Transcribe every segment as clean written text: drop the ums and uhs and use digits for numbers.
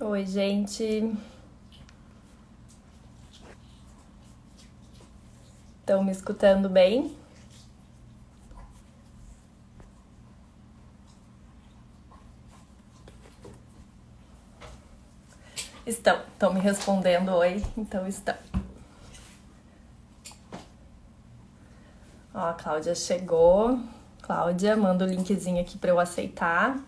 Oi, gente. Estão me escutando bem? Estão me respondendo oi, então estão. Ó, a Cláudia chegou. Cláudia, manda o linkzinho aqui para eu aceitar.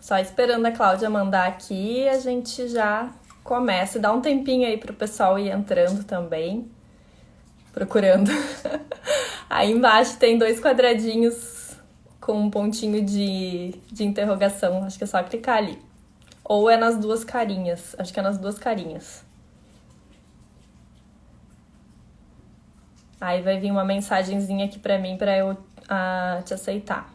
Só esperando a Cláudia mandar aqui, a gente já começa. Dá um tempinho aí pro pessoal ir entrando também, procurando. Aí embaixo tem dois quadradinhos com um pontinho de interrogação. Acho que é só clicar ali. Ou é nas duas carinhas. Acho que é nas duas carinhas. Aí vai vir uma mensagenzinha aqui pra mim pra eu te aceitar.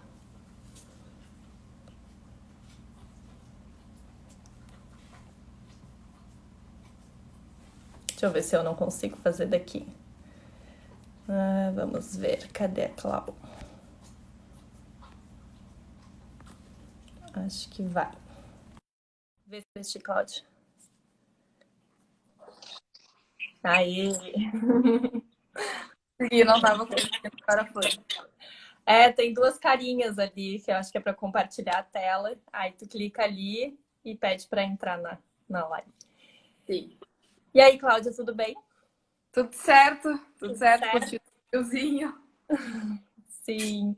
Deixa eu ver se eu não consigo fazer daqui. Vamos ver. Cadê a Clau? Acho que vai. Vê se este Cláudio. Aí. E não tava conseguindo, agora foi. É, tem duas carinhas ali que eu acho que é pra compartilhar a tela. Aí tu clica ali e pede pra entrar na live. Sim. E aí, Cláudia, tudo bem? Tudo Tudo certo, certo? curtindo o friozinho. Sim.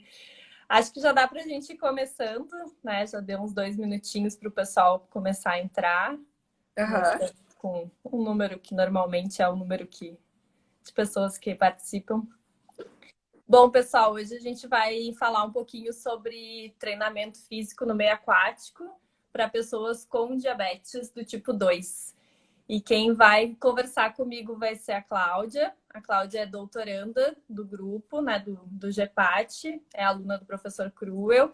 Acho que já dá pra gente ir começando, né? Já deu uns 2 minutinhos pro pessoal começar a entrar. Nós Aham. estamos com um número que normalmente é o número de pessoas que participam. Bom, pessoal, hoje a gente vai falar um pouquinho sobre treinamento físico no meio aquático para pessoas com diabetes do tipo 2. E quem vai conversar comigo vai ser a Cláudia. A Cláudia é doutoranda do grupo, né, do GEPAT, é aluna do professor Cruel.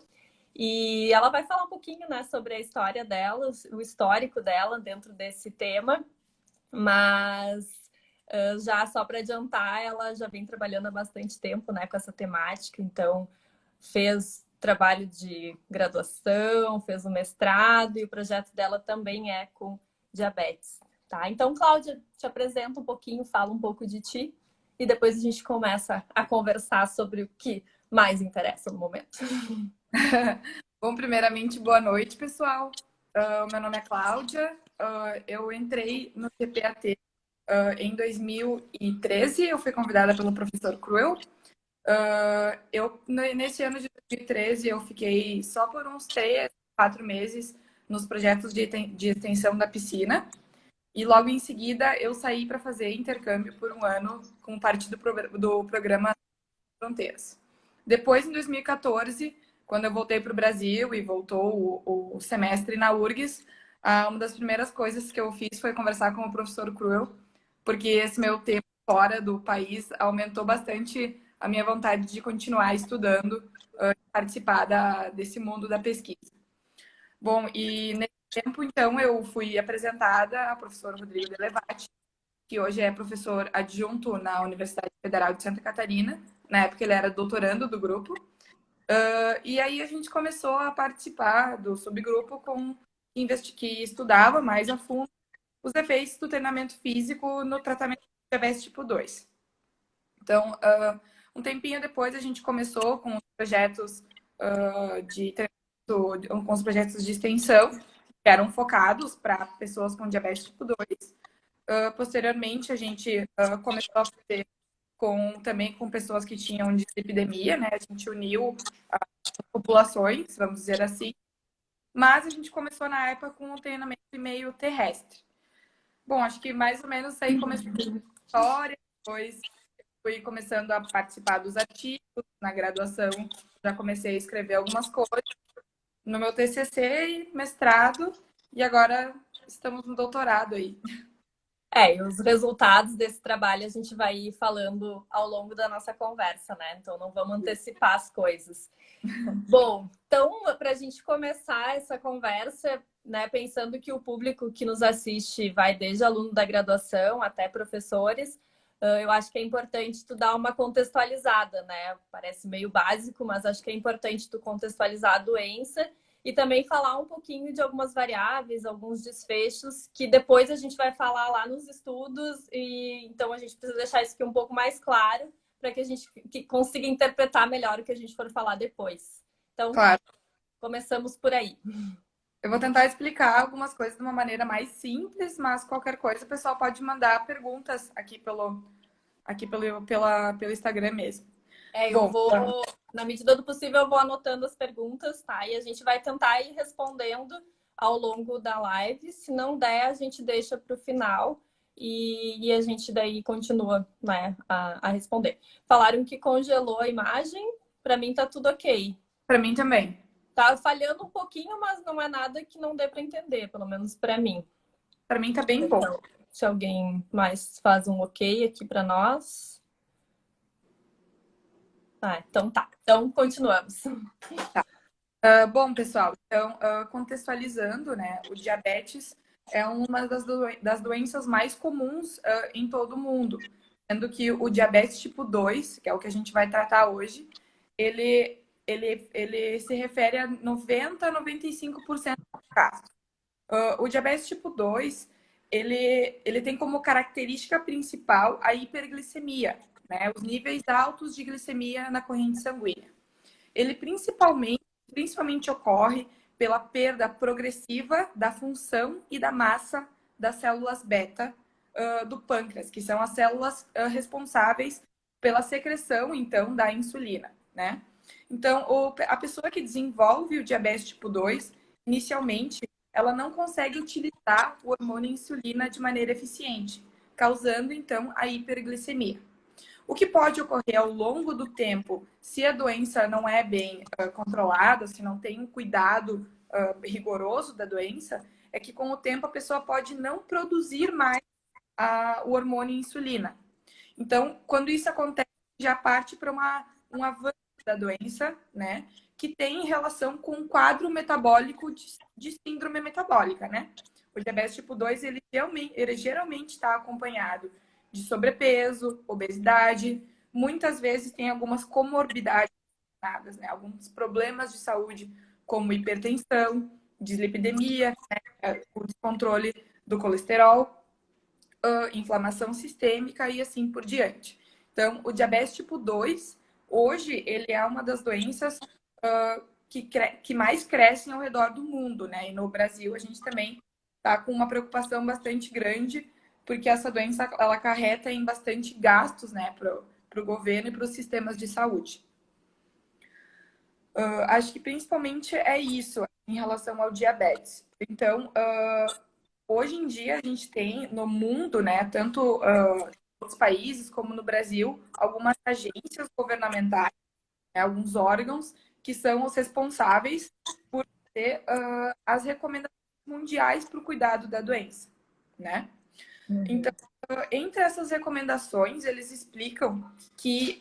E ela vai falar um pouquinho, né, sobre a história dela, o histórico dela dentro desse tema. Mas já só para adiantar, ela já vem trabalhando há bastante tempo, né, com essa temática. Então, fez trabalho de graduação, fez o mestrado e o projeto dela também é com diabetes, tá? Então, Cláudia, te apresenta um pouquinho, fala um pouco de ti e depois a gente começa a conversar sobre o que mais interessa no momento. Bom, primeiramente, boa noite, pessoal. Meu nome é Cláudia. Eu entrei no CPAT em 2013. Eu fui convidada pelo professor Cruel. Nesse ano de 2013, eu fiquei só por uns 3, 4 meses nos projetos de extensão da piscina. E logo em seguida, eu saí para fazer intercâmbio por um ano com parte do programa Fronteiras. Depois, em 2014, quando eu voltei para o Brasil e voltou o semestre na URGS, uma das primeiras coisas que eu fiz foi conversar com o professor Cruel, porque esse meu tempo fora do país aumentou bastante a minha vontade de continuar estudando, participar desse mundo da pesquisa. Bom, e nesse tempo, então, eu fui apresentada ao professor Rodrigo Delevati, que hoje é professor adjunto na Universidade Federal de Santa Catarina. Na época ele era doutorando do grupo. E aí a gente começou a participar do subgrupo que estudava mais a fundo os efeitos do treinamento físico no tratamento de diabetes tipo 2. Então, um tempinho depois a gente começou com os projetos de treinamento, com os projetos de extensão, que eram focados para pessoas com diabetes tipo 2. Posteriormente, a gente começou a fazer também com pessoas que tinham dislipidemia, né? A gente uniu as populações, vamos dizer assim. Mas a gente começou na época com um treinamento meio terrestre. Bom, acho que mais ou menos aí começou a história, depois fui começando a participar dos artigos, na graduação já comecei a escrever algumas coisas, no meu TCC e mestrado, e agora estamos no doutorado aí. E os resultados desse trabalho a gente vai ir falando ao longo da nossa conversa, né? Então não vamos antecipar as coisas. Bom, Então, para a gente começar essa conversa, né, pensando que o público que nos assiste vai desde aluno da graduação até professores, eu acho que é importante tu dar uma contextualizada, né? Parece meio básico, mas acho que é importante tu contextualizar a doença e também falar um pouquinho de algumas variáveis, alguns desfechos, que depois a gente vai falar lá nos estudos, e então a gente precisa deixar isso aqui um pouco mais claro para que a gente consiga interpretar melhor o que a gente for falar depois. Então, Claro. começamos por aí. Eu vou tentar explicar algumas coisas de uma maneira mais simples, mas qualquer coisa o pessoal pode mandar perguntas pelo Instagram mesmo. Eu Bom, vou, na medida do possível, eu vou anotando as perguntas, tá? E a gente vai tentar ir respondendo ao longo da live. Se não der, a gente deixa para o final e a gente daí continua, né, a responder. Falaram que congelou a imagem, para mim tá tudo ok. para mim também. Tá falhando um pouquinho, mas não é nada que não dê para entender, pelo menos para mim. Para mim tá bem bom. Então, se alguém mais faz um ok aqui para nós. Então tá. Então, continuamos. Bom, pessoal, então, contextualizando, né, o diabetes é uma das doenças mais comuns em todo o mundo, sendo que o diabetes tipo 2, que é o que a gente vai tratar hoje, ele se refere a 90 a 95% dos casos. O diabetes tipo 2, ele tem como característica principal a hiperglicemia, né, os níveis altos de glicemia na corrente sanguínea. Ele principalmente ocorre pela perda progressiva da função e da massa das células beta do pâncreas, que são as células responsáveis pela secreção, então, da insulina, né? Então, a pessoa que desenvolve o diabetes tipo 2, inicialmente, ela não consegue utilizar o hormônio insulina de maneira eficiente, causando, então, a hiperglicemia. O que pode ocorrer ao longo do tempo, se a doença não é bem controlada, se não tem um cuidado rigoroso da doença, é que com o tempo a pessoa pode não produzir mais o hormônio insulina. Então, quando isso acontece, já parte para um avanço da doença, né? Que tem relação com um quadro metabólico de síndrome metabólica, né? O diabetes tipo 2, ele geralmente está acompanhado de sobrepeso, obesidade, muitas vezes tem algumas comorbidades, né? Alguns problemas de saúde, como hipertensão, dislipidemia, né? O descontrole do colesterol, inflamação sistêmica e assim por diante. Então, o diabetes tipo 2, hoje, ele é uma das doenças que mais crescem ao redor do mundo, né? E no Brasil, a gente também está com uma preocupação bastante grande, porque essa doença, ela acarreta em bastante gastos, né, para o governo e para os sistemas de saúde. Acho que principalmente é isso em relação ao diabetes. Então, hoje em dia a gente tem no mundo, né, tanto em outros países como no Brasil, algumas agências governamentais, né, alguns órgãos que são os responsáveis por ter as recomendações mundiais para o cuidado da doença, né? Então, entre essas recomendações, eles explicam que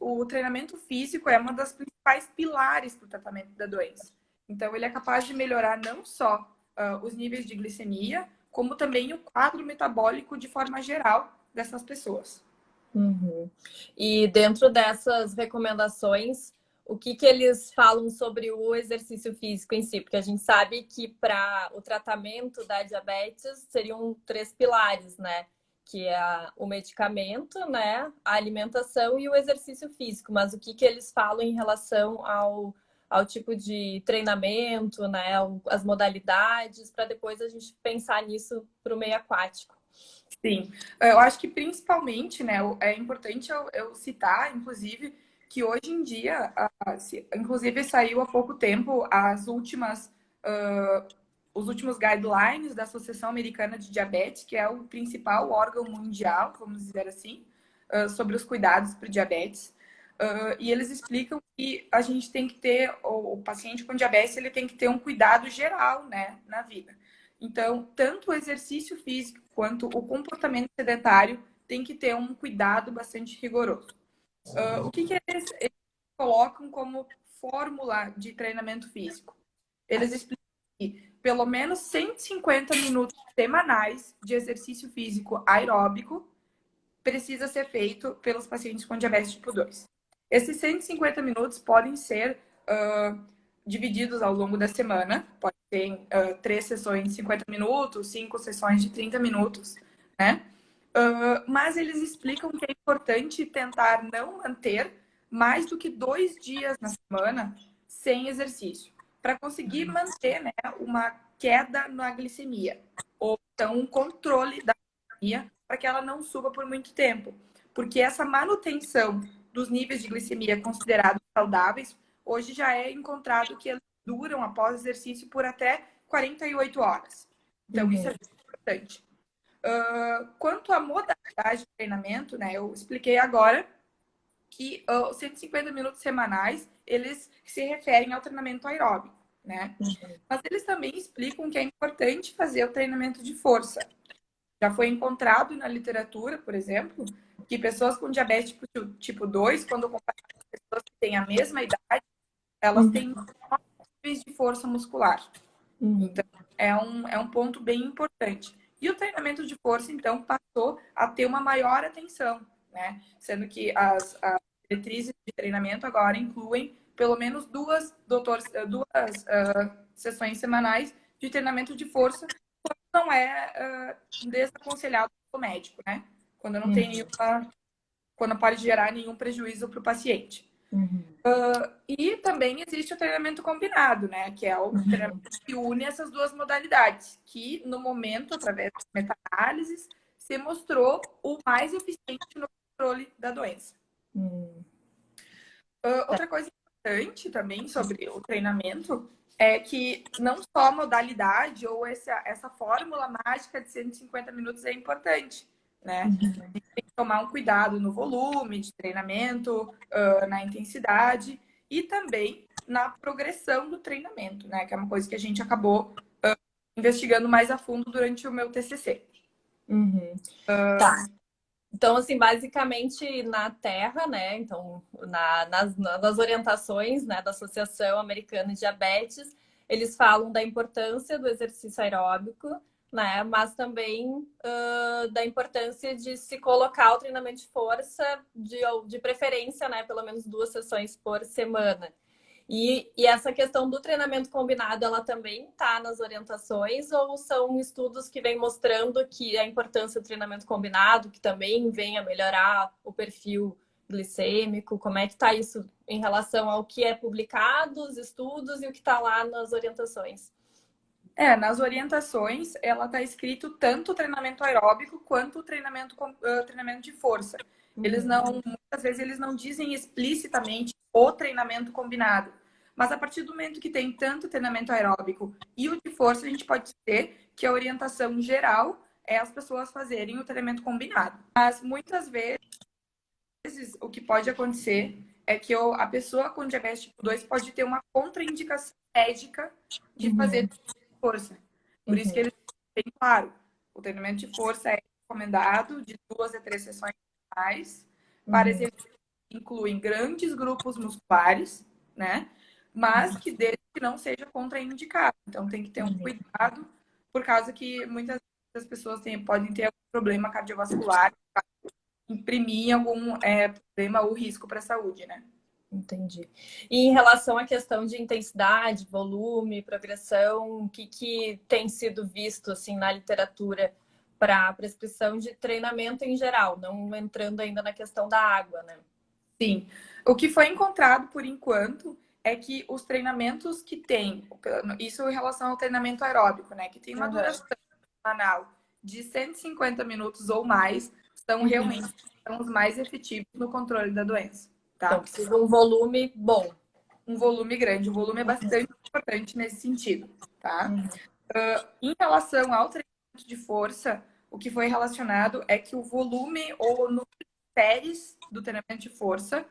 o treinamento físico é uma das principais pilares para o tratamento da doença. Então, ele é capaz de melhorar não só os níveis de glicemia, como também o quadro metabólico de forma geral dessas pessoas. Uhum. E dentro dessas recomendações, o que eles falam sobre o exercício físico em si? Porque a gente sabe que para o tratamento da diabetes seriam 3 pilares, né? Que é o medicamento, né? A alimentação e o exercício físico. Mas o que eles falam em relação ao tipo de treinamento, né? As modalidades, para depois a gente pensar nisso para o meio aquático. Sim, eu acho que principalmente, né, é importante eu citar, inclusive, que hoje em dia, inclusive saiu há pouco tempo os últimos guidelines da Associação Americana de Diabetes, que é o principal órgão mundial, vamos dizer assim, sobre os cuidados para o diabetes. E eles explicam que a gente tem que ter, o paciente com diabetes, ele tem que ter um cuidado geral, né, na vida. Então, tanto o exercício físico quanto o comportamento sedentário tem que ter um cuidado bastante rigoroso. O que eles colocam como fórmula de treinamento físico. Eles explicam que pelo menos 150 minutos semanais de exercício físico aeróbico precisa ser feito pelos pacientes com diabetes tipo 2. Esses 150 minutos podem ser divididos ao longo da semana. Pode ter 3 sessões de 50 minutos, 5 sessões de 30 minutos, né? Mas eles explicam que é importante tentar não manter mais do que 2 dias na semana sem exercício, para conseguir manter, né, uma queda na glicemia, ou então um controle da glicemia, para que ela não suba por muito tempo. Porque essa manutenção dos níveis de glicemia considerados saudáveis, hoje já é encontrado que eles duram após exercício por até 48 horas. Então, isso é importante. Quanto à modalidade de treinamento, né, eu expliquei agora que os 150 minutos semanais, eles se referem ao treinamento aeróbico, né? Mas eles também explicam que é importante fazer o treinamento de força. Já foi encontrado na literatura, por exemplo, que pessoas com diabetes tipo 2, quando comparadas com pessoas que têm a mesma idade, elas têm níveis de força muscular. Então, é um ponto bem importante. E o treinamento de força, então, passou a ter uma maior atenção, né? Sendo que as diretrizes de treinamento agora incluem pelo menos duas sessões semanais de treinamento de força, quando não é desaconselhado pelo médico, né? Quando não tem quando pode gerar nenhum prejuízo para o paciente. E também existe o treinamento combinado, né? Que é o treinamento que une essas duas modalidades, que no momento, através das meta-análises, se mostrou o mais eficiente no controle da doença. Outra coisa importante também sobre o treinamento é que não só a modalidade ou essa fórmula mágica de 150 minutos é importante, né? Tem que tomar um cuidado no volume de treinamento, na intensidade e também na progressão do treinamento, né? Que é uma coisa que a gente acabou investigando mais a fundo durante o meu TCC. Tá. Então, assim, basicamente na Terra, né? Então, nas orientações, né, da Associação Americana de Diabetes, eles falam da importância do exercício aeróbico, né? Mas também da importância de se colocar o treinamento de força, de preferência, né? Pelo menos 2 sessões por semana. E essa questão do treinamento combinado, ela também está nas orientações ou são estudos que vêm mostrando que a importância do treinamento combinado, que também vem a melhorar o perfil glicêmico? Como é que está isso em relação ao que é publicado, os estudos e o que está lá nas orientações? Nas orientações, ela está escrito tanto o treinamento aeróbico quanto o treinamento de força. Eles muitas vezes eles não dizem explicitamente o treinamento combinado. Mas a partir do momento que tem tanto treinamento aeróbico e o de força, a gente pode dizer que a orientação geral é as pessoas fazerem o treinamento combinado. Mas muitas vezes o que pode acontecer é que a pessoa com diabetes tipo 2 pode ter uma contraindicação médica de fazer força. Por isso que eles têm bem claro, o treinamento de força é recomendado de 2 a 3 sessões mais para exercícios que incluem grandes grupos musculares, né? Mas que desde que não seja contraindicado. Então tem que ter um cuidado, por causa que muitas das pessoas podem ter algum problema cardiovascular, imprimir algum problema ou risco para a saúde, né? Entendi. E em relação à questão de intensidade, volume, progressão, o que tem sido visto assim na literatura para prescrição de treinamento em geral, não entrando ainda na questão da água, né? Sim. O que foi encontrado por enquanto é que os treinamentos que tem, isso em relação ao treinamento aeróbico, né, que tem uma duração semanal de 150 minutos ou mais, são realmente os mais efetivos no controle da doença. Tá? Então, precisa de um volume bom. Um volume grande. O volume é bastante importante nesse sentido, tá? Em relação ao treinamento de força, o que foi relacionado é que o volume ou o número de séries do treinamento de força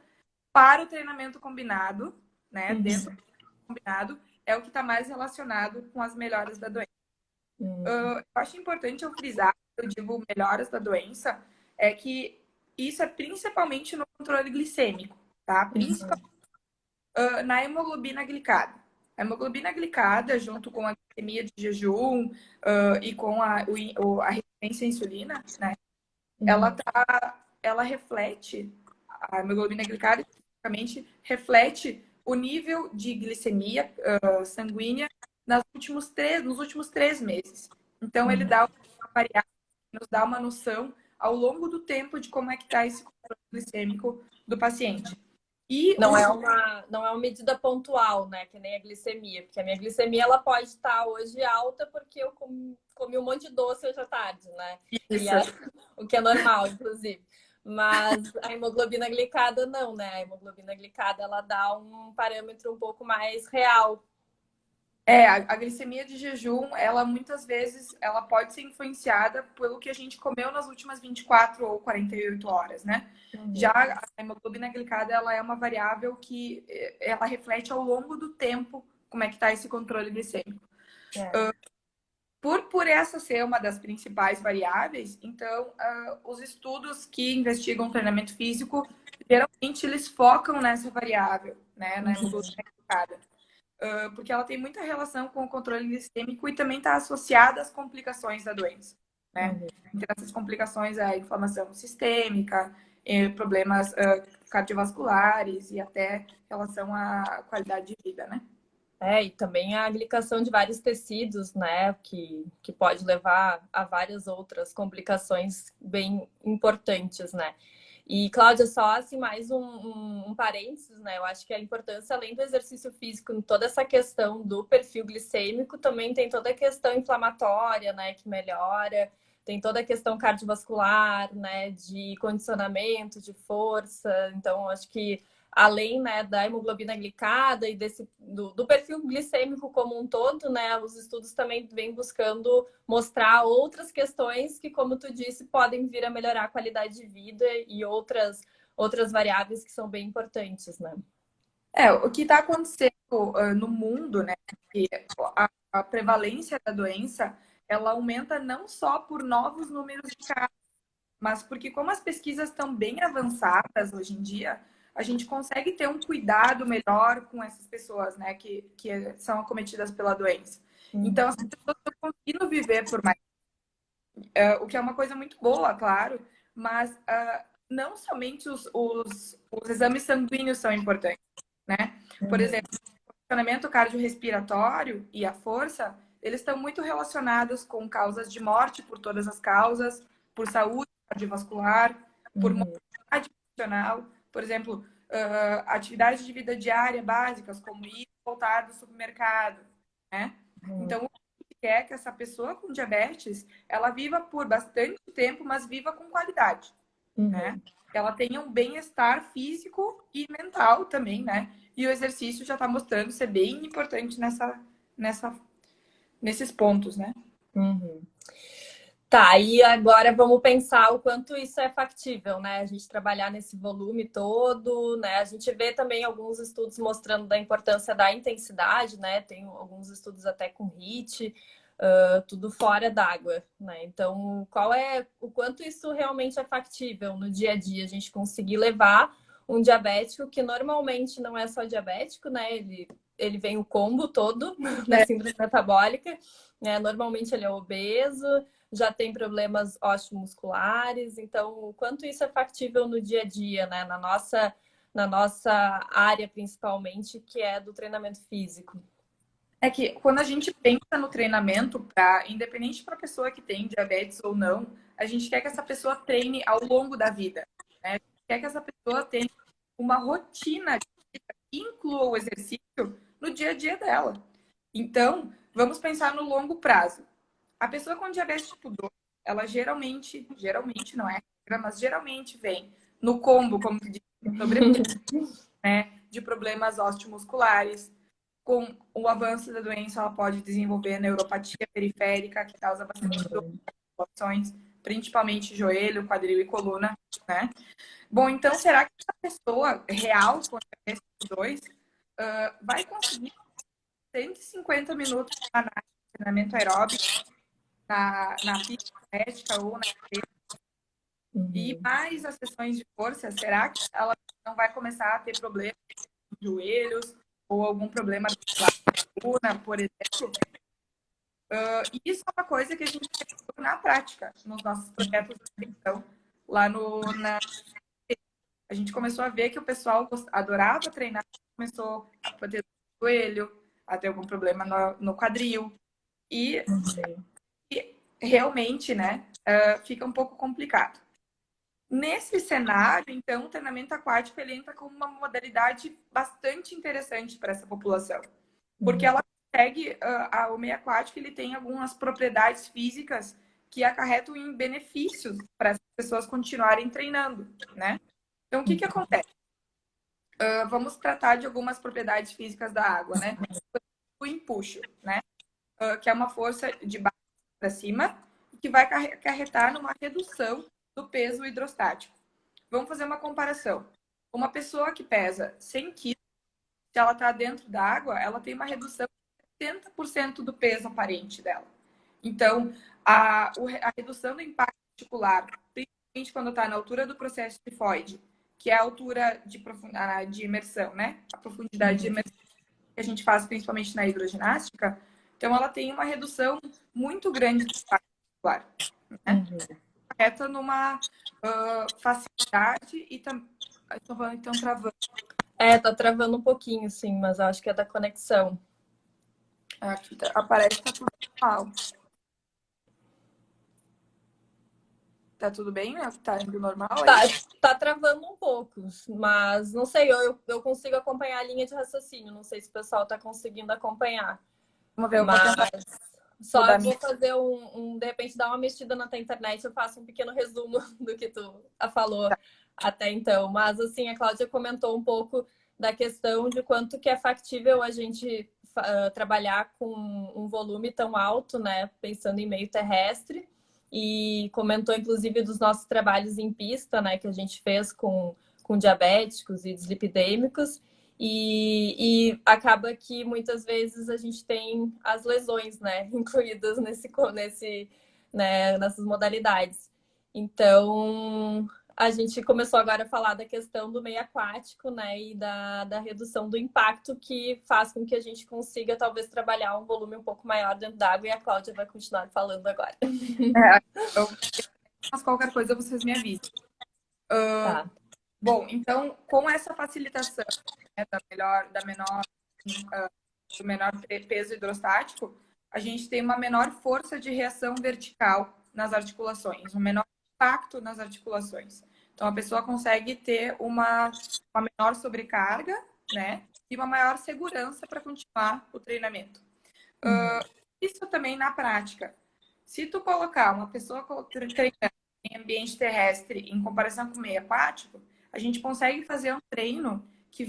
para o treinamento combinado, né? Dentro do treinamento combinado, é o que está mais relacionado com as melhoras da doença. Eu acho importante eu frisar, eu digo melhoras da doença, é que isso é principalmente no controle glicêmico, tá? Principalmente Na hemoglobina glicada. A hemoglobina glicada, junto com a glicemia de jejum e com a resistência à insulina, né? Ela reflete, a hemoglobina glicada, especificamente, reflete o nível de glicemia sanguínea nos últimos 3 meses. Então, ele dá uma variável, nos dá uma noção ao longo do tempo de como é que está esse controle glicêmico do paciente. E não é uma medida pontual, né? Que nem a glicemia. Porque a minha glicemia ela pode estar hoje alta porque eu comi um monte de doce hoje à tarde, né? O que é normal, inclusive. Mas a hemoglobina glicada não, né? A hemoglobina glicada ela dá um parâmetro um pouco mais real. A glicemia de jejum, ela muitas vezes ela pode ser influenciada pelo que a gente comeu nas últimas 24 ou 48 horas, né? Já a hemoglobina glicada, ela é uma variável que ela reflete ao longo do tempo como é que está esse controle glicêmico. Por essa ser uma das principais variáveis, então, os estudos que investigam treinamento físico, geralmente eles focam nessa variável, né? Na hemoglobina glicada. Porque ela tem muita relação com o controle glicêmico e também está associada às complicações da doença, né? Entre essas complicações, a inflamação sistêmica, problemas cardiovasculares e até relação à qualidade de vida, né? E também a glicação de vários tecidos, né? Que pode levar a várias outras complicações bem importantes, né? E, Cláudia, só assim, mais um parênteses, né? Eu acho que a importância, além do exercício físico, em toda essa questão do perfil glicêmico, também tem toda a questão inflamatória, né? Que melhora, tem toda a questão cardiovascular, né? De condicionamento, de força. Então, acho que além, né, da hemoglobina glicada e do perfil glicêmico como um todo, né, os estudos também vêm buscando mostrar outras questões que, como tu disse, podem vir a melhorar a qualidade de vida e outras variáveis que são bem importantes, né? O que está acontecendo no mundo, né, que a prevalência da doença, ela aumenta não só por novos números de casos, mas porque como as pesquisas estão bem avançadas hoje em dia, a gente consegue ter um cuidado melhor com essas pessoas, né, que são acometidas pela doença. Então, as pessoas estão conseguindo viver por mais. O que é uma coisa muito boa, claro, mas não somente os exames sanguíneos são importantes, né? Por exemplo, o funcionamento cardiorrespiratório e a força, eles estão muito relacionados com causas de morte por todas as causas, por saúde cardiovascular, por mobilidade funcional, por exemplo, atividades de vida diária básicas, como ir e voltar do supermercado, né? Então, quer que essa pessoa com diabetes ela viva por bastante tempo, mas viva com qualidade, né? Que ela tenha um bem-estar físico e mental também, né? E o exercício já está mostrando ser bem importante nesses pontos, né? Tá, e agora vamos pensar o quanto isso é factível, né? A gente trabalhar nesse volume todo, né? A gente vê também alguns estudos mostrando da importância da intensidade, né? Tem alguns estudos até com HIIT, tudo fora d'água, né? Então, o quanto isso realmente é factível no dia a dia? A gente conseguir levar um diabético que normalmente não é só diabético, né? Ele vem o combo todo da síndrome metabólica, né? Normalmente ele é obeso, já tem problemas osteomusculares, então o quanto isso é factível no dia a dia, né? Na nossa área, principalmente, que é do treinamento físico. É que quando a gente pensa no treinamento, independente para a pessoa que tem diabetes ou não, a gente quer que essa pessoa treine ao longo da vida, né? A gente quer que essa pessoa tenha uma rotina que inclua o exercício no dia a dia dela. Então, vamos pensar no longo prazo. A pessoa com diabetes tipo 2, ela geralmente não é regra, mas geralmente vem no combo, como tu disse, sobrepeso, né, de problemas osteomusculares. Com o avanço da doença, ela pode desenvolver neuropatia periférica, que causa bastante dor em principalmente joelho, quadril e coluna, né? Bom, então, será que essa pessoa real com diabetes tipo 2 vai conseguir 150 minutos de treinamento aeróbico na pista atlética ou na esteira, e mais as sessões de força, será que ela não vai começar a ter problemas joelhos ou algum problema da coluna, por exemplo. Isso é uma coisa que a gente tem na prática, nos nossos projetos de extensão, lá na... A gente começou a ver que o pessoal adorava treinar, começou a ter joelho, a ter algum problema no quadril. E realmente, né, fica um pouco complicado. Nesse cenário, então, o treinamento aquático ele entra como uma modalidade bastante interessante para essa população. Porque ela consegue, o meio aquático ele tem algumas propriedades físicas que acarretam em benefícios para as pessoas continuarem treinando, né? Então, o que acontece? Vamos tratar de algumas propriedades físicas da água, né? O empuxo, né? Que é uma força de baixo para cima, que vai acarretar numa redução do peso hidrostático. Vamos fazer uma comparação. Uma pessoa que pesa 100 quilos, se ela está dentro da água, ela tem uma redução de 70% do peso aparente dela. Então, a redução do impacto articular, principalmente quando está na altura do processo tifoide, que é a altura de imersão, né? A profundidade de imersão que a gente faz principalmente na hidroginástica, então ela tem uma redução muito grande do impacto articular, né? Correta numa facilidade e também. Então, travando. Tá travando um pouquinho, sim, mas acho que é da conexão. Aqui aparece que tá tudo normal. Tá tudo bem, né? Tá indo normal aí? Tá travando um pouco, mas não sei, eu consigo acompanhar a linha de raciocínio, não sei se o pessoal tá conseguindo acompanhar. Vamos ver, eu vou Mas tentar só mudar vou fazer de repente, dar uma mexida na tua internet, eu faço um pequeno resumo do que tu falou até então. Mas, assim, a Cláudia comentou um pouco da questão de quanto que é factível a gente trabalhar com um volume tão alto, né? Pensando em meio terrestre. E comentou, inclusive, dos nossos trabalhos em pista, né? Que a gente fez com diabéticos e dislipidêmicos. E acaba que muitas vezes a gente tem as lesões, né, incluídas nessas modalidades. Então, a gente começou agora a falar da questão do meio aquático, né, e da redução do impacto que faz com que a gente consiga talvez trabalhar um volume um pouco maior dentro d'água, e a Cláudia vai continuar falando agora. Mas qualquer coisa vocês me avisem. Tá. Bom, então, com essa facilitação, né, do menor peso hidrostático, a gente tem uma menor força de reação vertical nas articulações, um menor impacto nas articulações. Então, a pessoa consegue ter uma menor sobrecarga, né, e uma maior segurança para continuar o treinamento. Isso também na prática. Se tu colocar uma pessoa treinando em ambiente terrestre em comparação com o meio aquático, a gente consegue fazer um treino que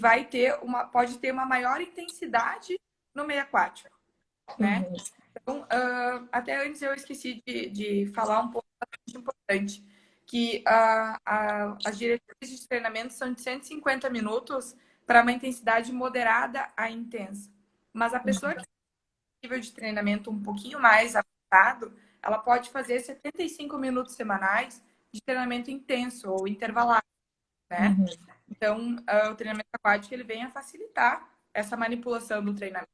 pode ter uma maior intensidade no meio aquático, né? Então, até antes eu esqueci de falar um pouco bastante importante, que as diretrizes de treinamento são de 150 minutos para uma intensidade moderada a intensa. Mas a pessoa que tem um nível de treinamento um pouquinho mais avançado, ela pode fazer 75 minutos semanais de treinamento intenso ou intervalado, né? Então, o treinamento aquático ele vem a facilitar essa manipulação do treinamento.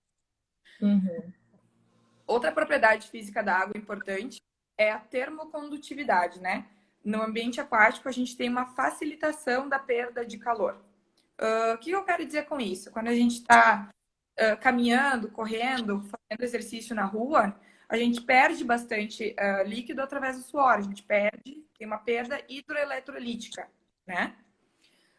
Outra propriedade física da água importante é a termocondutividade, né? No ambiente aquático, a gente tem uma facilitação da perda de calor. O que eu quero dizer com isso? Quando a gente está caminhando, correndo, fazendo exercício na rua, a gente perde bastante líquido através do suor. A gente tem uma perda hidroeletrolítica, né?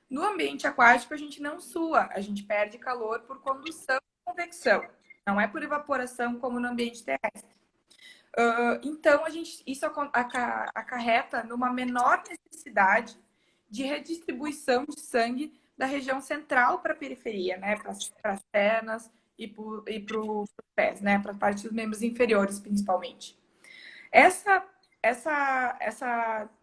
No ambiente aquático, a gente não sua, a gente perde calor por condução e convecção. Não é por evaporação como no ambiente terrestre. Então, isso acarreta numa menor necessidade de redistribuição de sangue da região central para a periferia, né? Para as pernas e para os pés, né? Para a parte dos membros inferiores, principalmente. Essa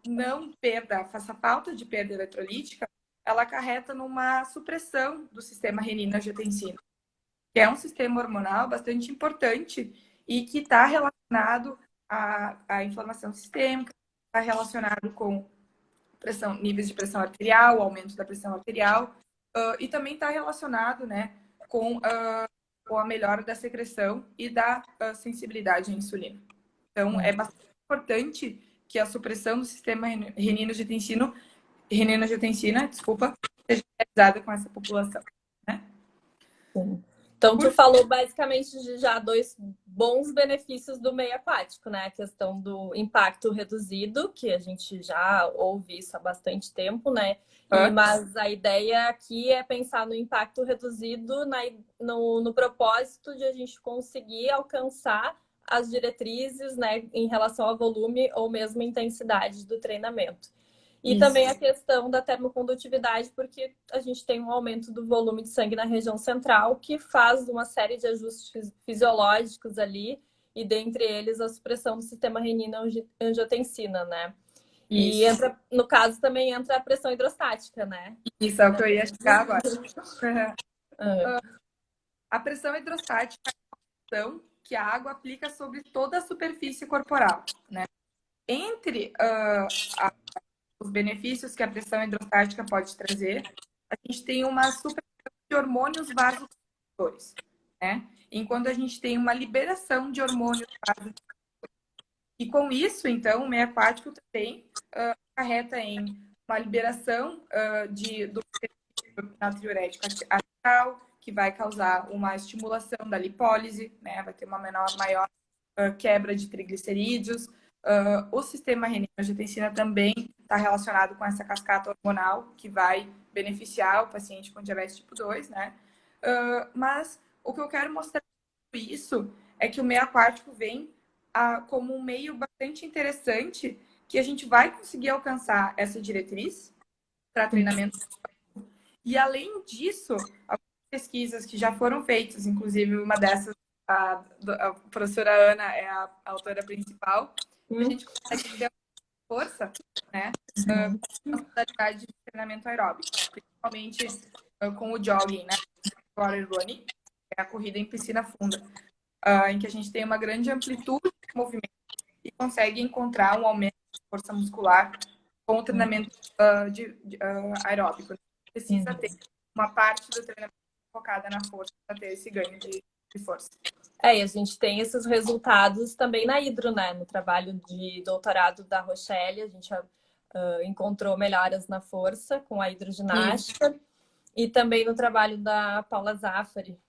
não perda, essa falta de perda eletrolítica, ela acarreta numa supressão do sistema renina-angiotensina, que é um sistema hormonal bastante importante e que está relacionado à inflamação sistêmica, está relacionado com níveis de pressão arterial, aumento da pressão arterial. e também está relacionado, né, com a melhora da secreção e da sensibilidade à insulina. Então, é bastante importante que a supressão do sistema renina-angiotensina, desculpa, seja realizada com essa população, né? Sim. Então, tu Por falou basicamente de já dois bons benefícios do meio aquático, né? A questão do impacto reduzido, que a gente já ouve isso há bastante tempo, né? Mas a ideia aqui é pensar no impacto reduzido no propósito de a gente conseguir alcançar as diretrizes, né, em relação ao volume ou mesmo intensidade do treinamento. E isso. também a questão da termocondutividade, porque a gente tem um aumento do volume de sangue na região central, que faz uma série de ajustes fisiológicos ali, e dentre eles a supressão do sistema renina-angiotensina, né? E entra, no caso também entra a pressão hidrostática, né? Isso é o que eu ia chegar agora. Ah, A pressão hidrostática é a ação que a água aplica sobre toda a superfície corporal, né? Entre os benefícios que a pressão hidrostática pode trazer, a gente tem uma supressão de hormônios vasodilатadores, né? Enquanto a gente tem uma liberação de hormônios vasodilатadores. E com isso, então, o meio aquático também acarreta em uma liberação do natriurético atiral, que vai causar uma estimulação da lipólise, né? Vai ter uma maior quebra de triglicerídeos. O sistema renina-angiotensina também está relacionado com essa cascata hormonal, que vai beneficiar o paciente com diabetes tipo 2, né? Mas o que eu quero mostrar com isso é que o meio aquático vem como um meio bastante interessante que a gente vai conseguir alcançar essa diretriz para treinamento. E além disso, algumas pesquisas que já foram feitas, inclusive uma dessas, a professora Ana é a autora principal, a gente consegue ter força, né, com a modalidade de treinamento aeróbico, principalmente com o jogging, né, water running, que é a corrida em piscina funda, em que a gente tem uma grande amplitude de movimento e consegue encontrar um aumento de força muscular com o treinamento aeróbico. Precisa ter uma parte do treinamento focada na força para ter esse ganho de força. e a gente tem esses resultados também na hidro, né? No trabalho de doutorado da Rochelle, a gente encontrou melhoras na força com a hidroginástica. E também no trabalho da Paula Zaffari,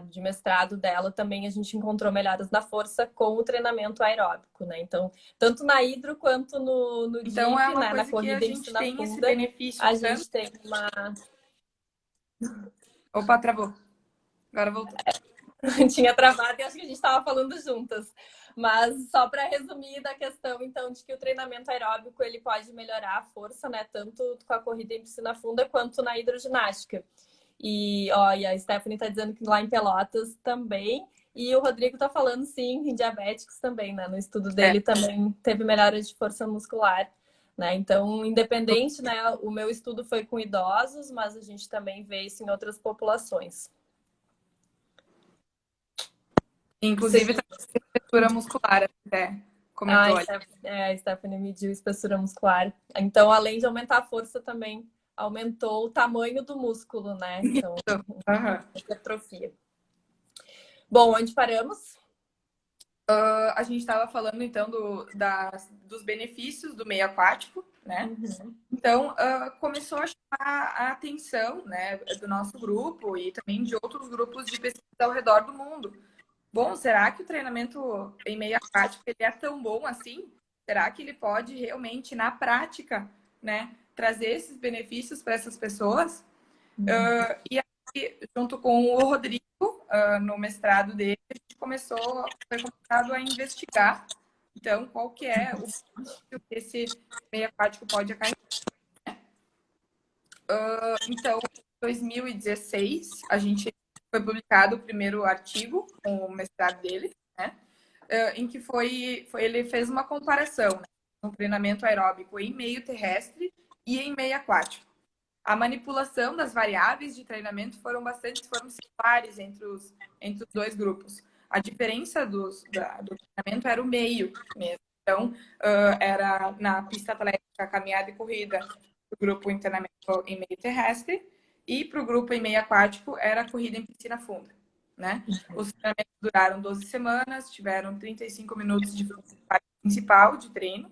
de mestrado dela, também a gente encontrou melhoras na força com o treinamento aeróbico, né? Então, tanto na hidro quanto no então, DIP, né? Na corrida em piscina tem funda, esse benefício, a gente tem uma... Opa, travou. Agora voltou. Tinha travado e acho que a gente estava falando juntas. Mas só para resumir da questão, então, de que o treinamento aeróbico ele pode melhorar a força, né? Tanto com a corrida em piscina funda quanto na hidroginástica. E, e a Stephanie está dizendo que lá em Pelotas também. E o Rodrigo está falando, sim, em diabéticos também, né? No estudo dele também teve melhora de força muscular. Né? Então, independente, né? O meu estudo foi com idosos, mas a gente também vê isso em outras populações. Inclusive, tem espessura muscular, até comentou ali. A Stephanie mediu espessura muscular. Então, além de aumentar a força, também aumentou o tamanho do músculo, né? Então, hipertrofia. Bom, onde paramos? A gente estava falando, então, dos benefícios do meio aquático, né? Então, começou a chamar a atenção, né, do nosso grupo e também de outros grupos de pesquisa ao redor do mundo. Bom, será que o treinamento em meio aquático ele é tão bom assim? Será que ele pode realmente, na prática, né, trazer esses benefícios para essas pessoas? E aí, junto com o Rodrigo, no mestrado dele, a gente foi começado a investigar, então, qual que é o benefício que esse meio aquático pode acarretar. Então, em 2016, a gente foi publicado o primeiro artigo com o mestrado dele, né? Em que ele fez uma comparação, né, no treinamento aeróbico em meio terrestre e em meio aquático. A manipulação das variáveis de treinamento foram similares entre os dois grupos. A diferença do treinamento era o meio mesmo. Então, era na pista atlética, caminhada e corrida, o grupo em treinamento em meio terrestre, E para o grupo em meio aquático era corrida em piscina funda, né? Os treinamentos duraram 12 semanas, tiveram 35 minutos de parte principal de treino.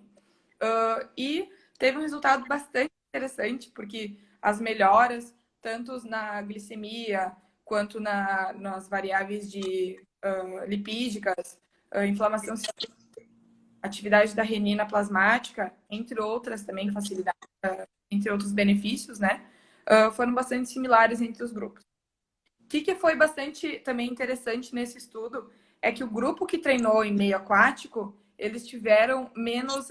E teve um resultado bastante interessante, porque as melhoras, tanto na glicemia quanto nas variáveis de lipídicas, inflamação sistêmica, atividade da renina plasmática, entre outras também facilidades, entre outros benefícios, né? Foram bastante similares entre os grupos. O que foi bastante também interessante nesse estudo é que o grupo que treinou em meio aquático, eles tiveram menos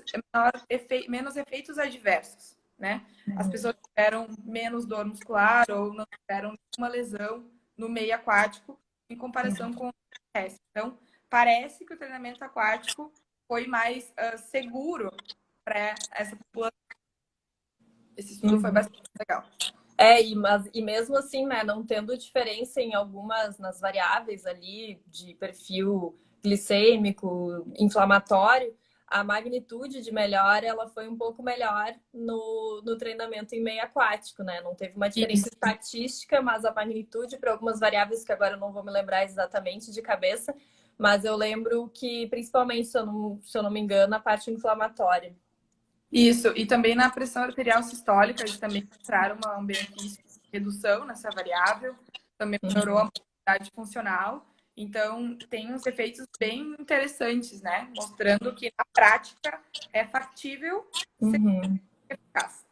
efeitos adversos, né? As pessoas tiveram menos dor muscular ou não tiveram nenhuma lesão no meio aquático em comparação com o resto. Então, parece que o treinamento aquático foi mais seguro para essa população. Esse estudo foi bastante legal. E mesmo assim, né, não tendo diferença em algumas nas variáveis ali de perfil glicêmico, inflamatório, a magnitude de melhora ela foi um pouco melhor no treinamento em meio aquático, né? Não teve uma diferença estatística, mas a magnitude para algumas variáveis que agora eu não vou me lembrar exatamente de cabeça, mas eu lembro que, principalmente, se eu não me engano, a parte inflamatória. Isso, e também na pressão arterial sistólica, eles também mostraram um benefício de redução nessa variável, também melhorou a mobilidade funcional. Então, tem uns efeitos bem interessantes, né? Mostrando que na prática é factível ser eficaz.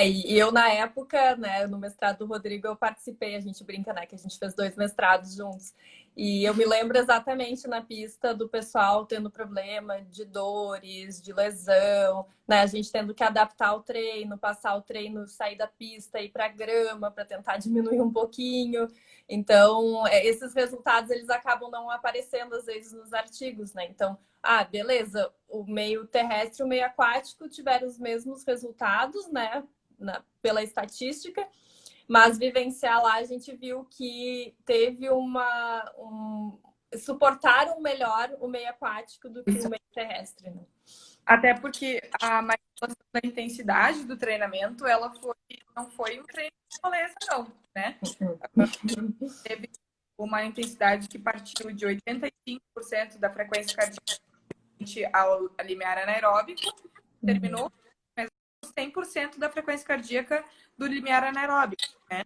E eu na época, né, no mestrado do Rodrigo, eu participei, a gente brinca, né, que a gente fez 2 mestrados juntos. E eu me lembro exatamente na pista do pessoal tendo problema de dores, de lesão, né, a gente tendo que adaptar o treino, passar o treino, sair da pista, ir para grama para tentar diminuir um pouquinho. Então, esses resultados eles acabam não aparecendo às vezes nos artigos, né? Então, beleza, o meio terrestre e o meio aquático tiveram os mesmos resultados, né? Pela estatística, mas vivenciar lá a gente viu que teve suportaram melhor o meio aquático do que o meio terrestre, né? Até porque a manipulação da intensidade do treinamento, não foi um treino de moleza, não, né? Teve uma intensidade que partiu de 85% da frequência cardíaca ao limiar anaeróbico, terminou 100% da frequência cardíaca do limiar anaeróbico, né?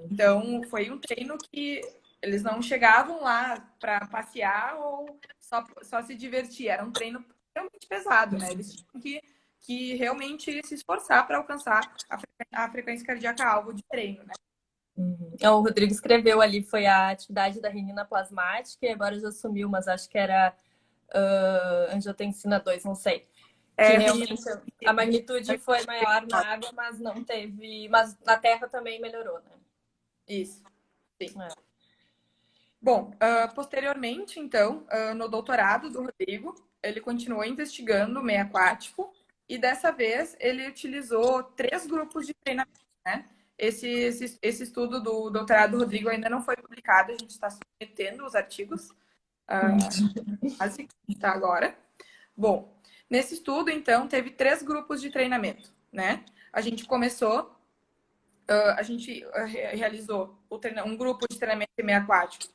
Então, foi um treino que eles não chegavam lá para passear ou só se divertir. Era um treino realmente pesado, né? Eles tinham que realmente se esforçar para alcançar a frequência cardíaca alvo de treino, né? O Rodrigo escreveu ali, foi a atividade da renina plasmática, e agora já sumiu, mas acho que era angiotensina 2, não sei. Que realmente a magnitude foi maior na água, mas não teve. Mas na terra também melhorou, né? Isso, sim. Bom, posteriormente, então, no doutorado do Rodrigo, ele continuou investigando o meio aquático e dessa vez ele utilizou 3 grupos de treinamento, né? Esse estudo do doutorado do Rodrigo ainda não foi publicado, a gente está submetendo os artigos, quase que está agora. Bom, nesse estudo, então, teve 3 grupos de treinamento, né? A gente começou, a gente realizou um grupo de treinamento em meio aquático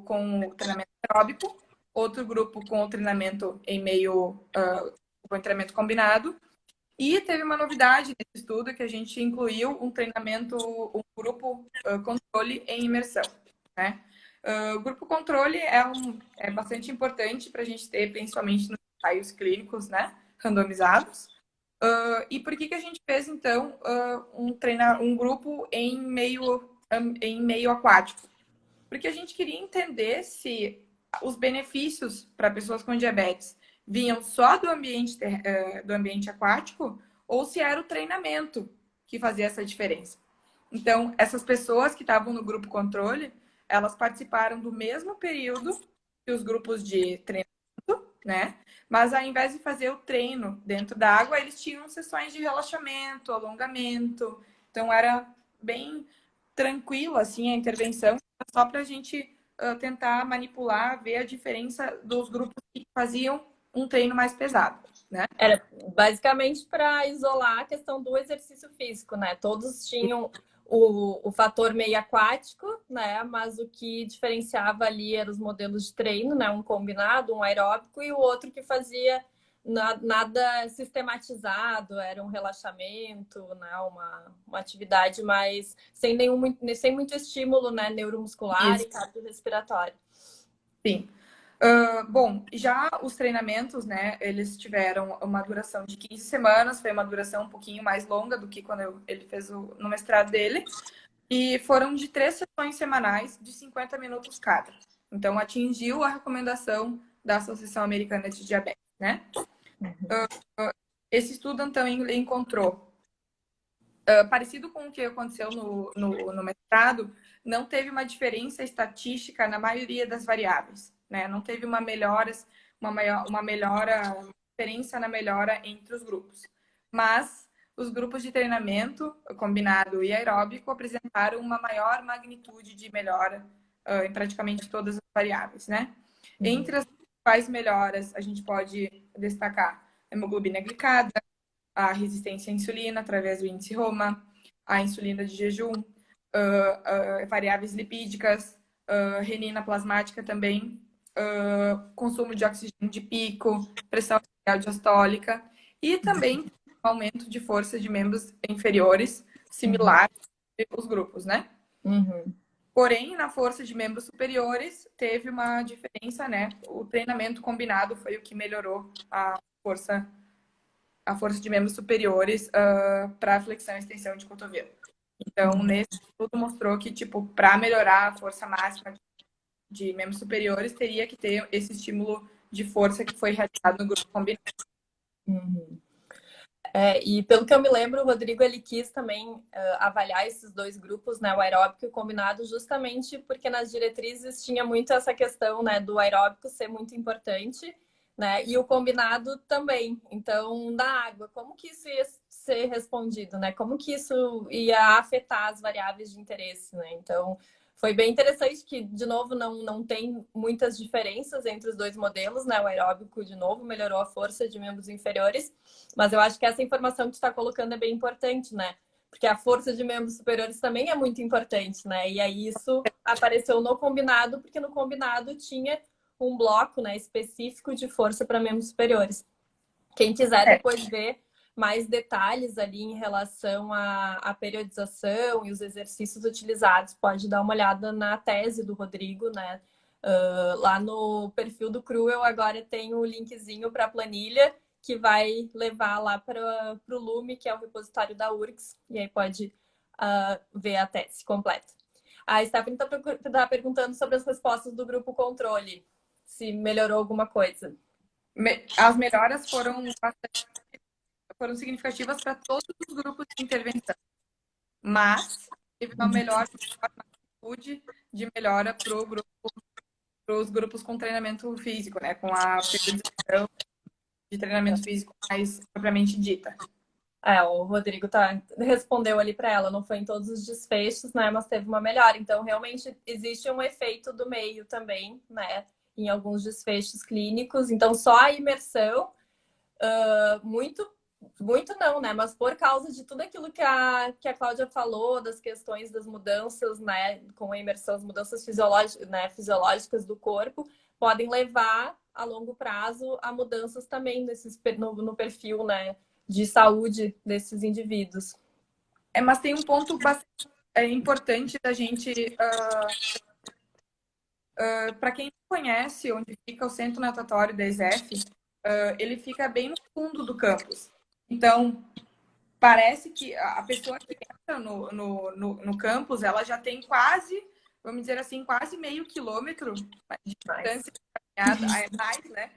com o treinamento aeróbico, outro grupo com o treinamento em meio, com treinamento combinado, e teve uma novidade nesse estudo que a gente incluiu um grupo controle em imersão, né? O grupo controle é bastante importante para a gente ter, principalmente nos ensaios clínicos, né, randomizados. E por que a gente fez, então, um grupo em meio aquático? Porque a gente queria entender se os benefícios para pessoas com diabetes vinham só do ambiente aquático ou se era o treinamento que fazia essa diferença. Então, essas pessoas que estavam no grupo controle, elas participaram do mesmo período que os grupos de treinamento, né? Mas ao invés de fazer o treino dentro da água, eles tinham sessões de relaxamento, alongamento. Então, era bem tranquilo, assim, a intervenção, só para a gente tentar manipular, ver a diferença dos grupos que faziam um treino mais pesado, né? Era basicamente para isolar a questão do exercício físico, né? Todos tinham o fator meio aquático, né? Mas o que diferenciava ali eram os modelos de treino, né? Um combinado, um aeróbico, e o outro que fazia nada sistematizado, era um relaxamento, né? Uma atividade mais sem muito estímulo, né? Neuromuscular Isso, e cardiorrespiratório. sim. Bom, já os treinamentos, né, eles tiveram uma duração de 15 semanas, foi uma duração um pouquinho mais longa do que quando ele fez no mestrado dele, e foram de 3 sessões semanais de 50 minutos cada. Então, atingiu a recomendação da Associação Americana de Diabetes, né? Esse estudo, então, ele encontrou, parecido com o que aconteceu no mestrado, não teve uma diferença estatística na maioria das variáveis, né? Não teve uma melhora, uma diferença na melhora entre os grupos. Mas os grupos de treinamento combinado e aeróbico apresentaram uma maior magnitude de melhora em praticamente todas as variáveis, né? Entre as principais melhoras, a gente pode destacar a hemoglobina glicada, a resistência à insulina através do índice Roma, a insulina de jejum, variáveis lipídicas, renina plasmática também, consumo de oxigênio de pico, pressão arterial diastólica e também aumento de força de membros inferiores, similar aos grupos, né? Uhum. Porém, na força de membros superiores, teve uma diferença, né? O treinamento combinado foi o que melhorou a força de membros superiores para flexão e extensão de cotovelo. Então, nesse estudo mostrou que, tipo, para melhorar a força máxima de membros superiores, teria que ter esse estímulo de força que foi realizado no grupo combinado. Uhum. E pelo que eu me lembro, o Rodrigo ele quis também avaliar esses dois grupos, né, o aeróbico e o combinado, justamente porque nas diretrizes tinha muito essa questão, né, do aeróbico ser muito importante, né, e o combinado também. Então, da água, como que isso ia ser respondido, né? Como que isso ia afetar as variáveis de interesse, né? Então, foi bem interessante que, de novo, não tem muitas diferenças entre os dois modelos, né? O aeróbico, de novo, melhorou a força de membros inferiores, mas eu acho que essa informação que tu está colocando é bem importante, né? Porque a força de membros superiores também é muito importante, né? E aí isso apareceu no combinado, porque no combinado tinha um bloco, né, específico de força para membros superiores. Quem quiser depois ver mais detalhes ali em relação à periodização e os exercícios utilizados, pode dar uma olhada na tese do Rodrigo, né? Lá no perfil do CRU eu agora tenho o linkzinho para a planilha que vai levar lá para o Lume, que é o repositório da URGS, e aí pode ver a tese completa. A Stephanie está perguntando sobre as respostas do grupo controle, se melhorou alguma coisa. As melhoras foram significativas para todos os grupos de intervenção, mas teve uma melhor magnitude de melhora para os grupos com treinamento físico, né? Com a periodização de treinamento físico mais propriamente dita. O Rodrigo respondeu ali para ela, não foi em todos os desfechos, né? Mas teve uma melhora. Então, realmente, existe um efeito do meio também, né? Em alguns desfechos clínicos. Então, só a imersão, muito não, né? Mas por causa de tudo aquilo que a Cláudia falou, das questões das mudanças, né? Com a imersão, as mudanças fisiológicas do corpo, podem levar a longo prazo a mudanças também no perfil, né? De saúde desses indivíduos. Mas tem um ponto bastante importante da gente, para quem não conhece onde fica o centro natatório da ESEF, ele fica bem no fundo do campus. Então, parece que a pessoa que entra no campus, ela já tem quase, vamos dizer assim, quase meio quilômetro de distância caminhada, mais, né?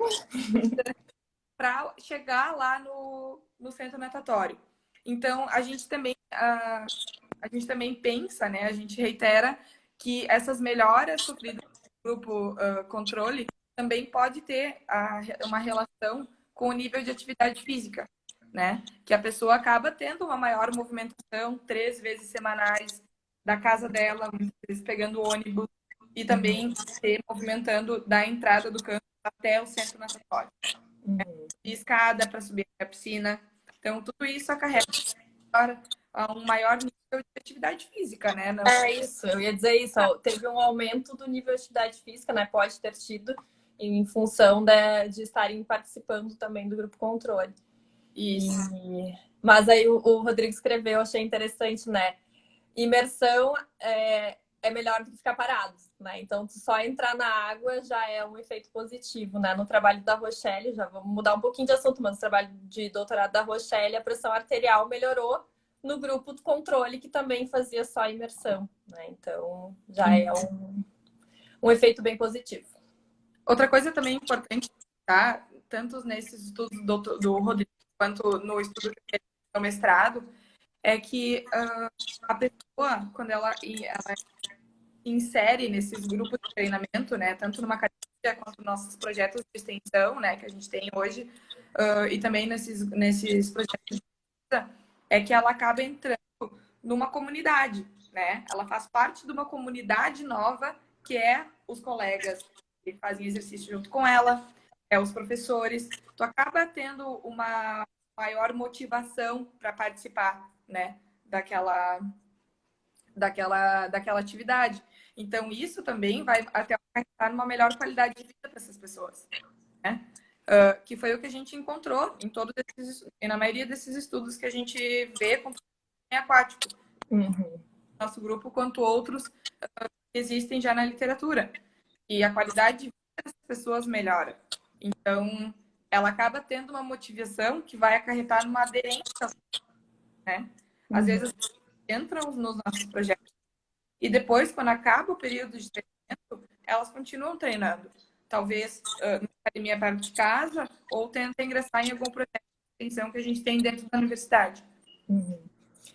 Para chegar lá no centro natatório. Então, a gente também pensa, né? A gente reitera que essas melhoras sofridas no grupo controle também pode ter uma relação com o nível de atividade física, né? Que a pessoa acaba tendo uma maior movimentação 3 vezes semanais da casa dela, muitas vezes pegando ônibus e também se movimentando da entrada do campo até o centro natatório. De escada para subir a piscina. Então, tudo isso acarreta a um maior nível de atividade física, né? Não... É isso, eu ia dizer isso. Ó, teve um aumento do nível de atividade física, né? Pode ter tido em função de estarem participando também do grupo controle. Isso. Mas aí o Rodrigo escreveu, eu achei interessante, né? Imersão é melhor do que ficar parado, né? Então, só entrar na água já é um efeito positivo, né? No trabalho da Rochelle, já vamos mudar um pouquinho de assunto, mas no trabalho de doutorado da Rochelle, a pressão arterial melhorou no grupo do controle, que também fazia só imersão, né? Então, já é um efeito bem positivo. Outra coisa também importante, tá? Tanto nesses estudos do Rodrigo quanto no estudo que ele fez no mestrado, é que a pessoa, quando ela insere nesses grupos de treinamento, né, tanto numa academia quanto nos nossos projetos de extensão, né, que a gente tem hoje, e também nesses projetos de pesquisa, é que ela acaba entrando numa comunidade, né? Ela faz parte de uma comunidade nova, que é os colegas que fazem exercício junto com ela, os professores. Tu acaba tendo uma maior motivação para participar, né, daquela atividade. Então, isso também vai até acarretar numa melhor qualidade de vida para essas pessoas, né? Que foi o que a gente encontrou em todos esses, na maioria desses estudos que a gente vê com aquático, nosso grupo, quanto outros que existem já na literatura. E a qualidade de vida das pessoas melhora. Então, ela acaba tendo uma motivação que vai acarretar numa aderência, né? Às vezes, entram nos nossos projetos e depois, quando acaba o período de treinamento, elas continuam treinando. Talvez na academia perto de casa ou tenta ingressar em algum projeto de extensão que a gente tem dentro da universidade.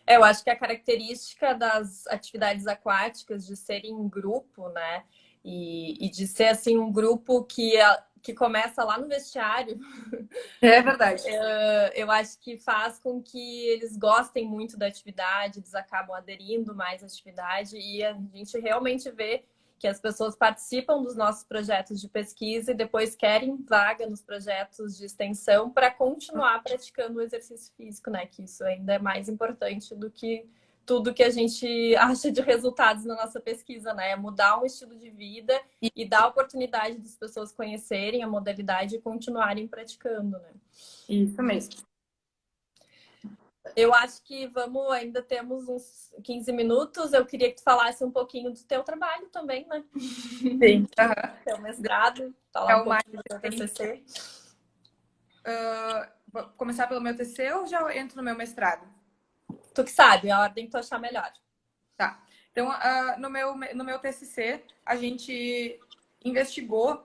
Eu acho que a característica das atividades aquáticas de serem em grupo, né? E de ser assim um grupo que começa lá no vestiário. É verdade. Eu acho que faz com que eles gostem muito da atividade, eles acabam aderindo mais à atividade e a gente realmente vê que as pessoas participam dos nossos projetos de pesquisa e depois querem vaga nos projetos de extensão para continuar praticando o exercício físico, né? Que isso ainda é mais importante do que tudo que a gente acha de resultados na nossa pesquisa, né? É mudar um estilo de vida e dar a oportunidade das pessoas conhecerem a modalidade e continuarem praticando, né? Isso mesmo. Eu acho que ainda temos uns 15 minutos. Eu queria que tu falasse um pouquinho do teu trabalho também, né? Sim. Teu mestrado, falar um o mais pouquinho do teu TCC. Vou começar pelo meu TCC ou já entro no meu mestrado? Tu que sabe, a ordem que tu achar melhor. Tá. Então, no meu TCC, a gente investigou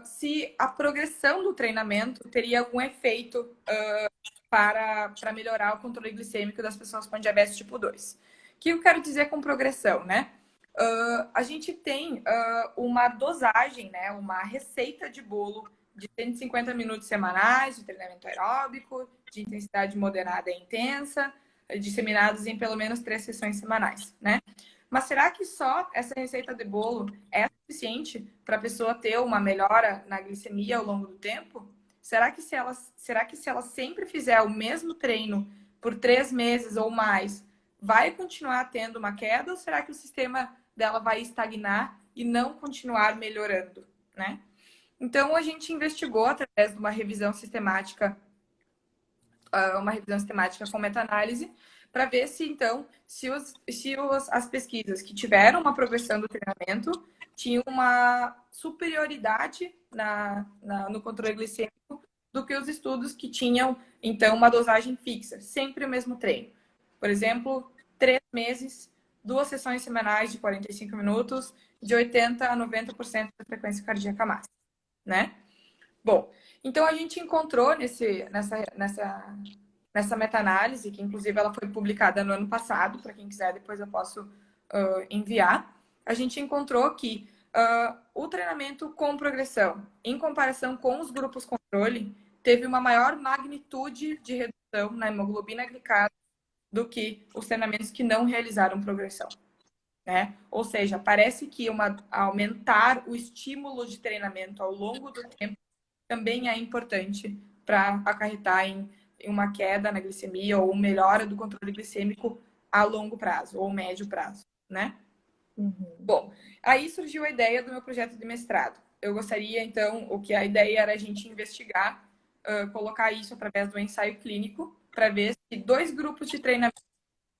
se a progressão do treinamento teria algum efeito para melhorar o controle glicêmico das pessoas com diabetes tipo 2. O que eu quero dizer com progressão, né? A gente tem uma dosagem, né? Uma receita de bolo de 150 minutos semanais de treinamento aeróbico, de intensidade moderada e intensa, disseminados em pelo menos 3 sessões semanais, né? Mas será que só essa receita de bolo é suficiente para a pessoa ter uma melhora na glicemia ao longo do tempo? Será que se ela sempre fizer o mesmo treino por 3 meses ou mais, vai continuar tendo uma queda? Ou será que o sistema dela vai estagnar e não continuar melhorando, né? Então, a gente investigou através de uma revisão sistemática com meta-análise, para ver se, então, as pesquisas que tiveram uma progressão do treinamento tinham uma superioridade no controle glicêmico do que os estudos que tinham, então, uma dosagem fixa, sempre o mesmo treino. Por exemplo, 3 meses, 2 sessões semanais de 45 minutos, de 80% a 90% da frequência cardíaca máxima, né? Bom, então a gente encontrou nessa meta-análise, que inclusive ela foi publicada no ano passado, para quem quiser depois eu posso enviar, a gente encontrou que o treinamento com progressão, em comparação com os grupos controle, teve uma maior magnitude de redução na hemoglobina glicada do que os treinamentos que não realizaram progressão, né? Ou seja, parece que aumentar o estímulo de treinamento ao longo do tempo também é importante para acarretar em uma queda na glicemia ou melhora do controle glicêmico a longo prazo ou médio prazo, né? Bom, aí surgiu a ideia do meu projeto de mestrado. Eu gostaria, então, a ideia era a gente investigar, colocar isso através do ensaio clínico, para ver se 2 grupos de treinamento,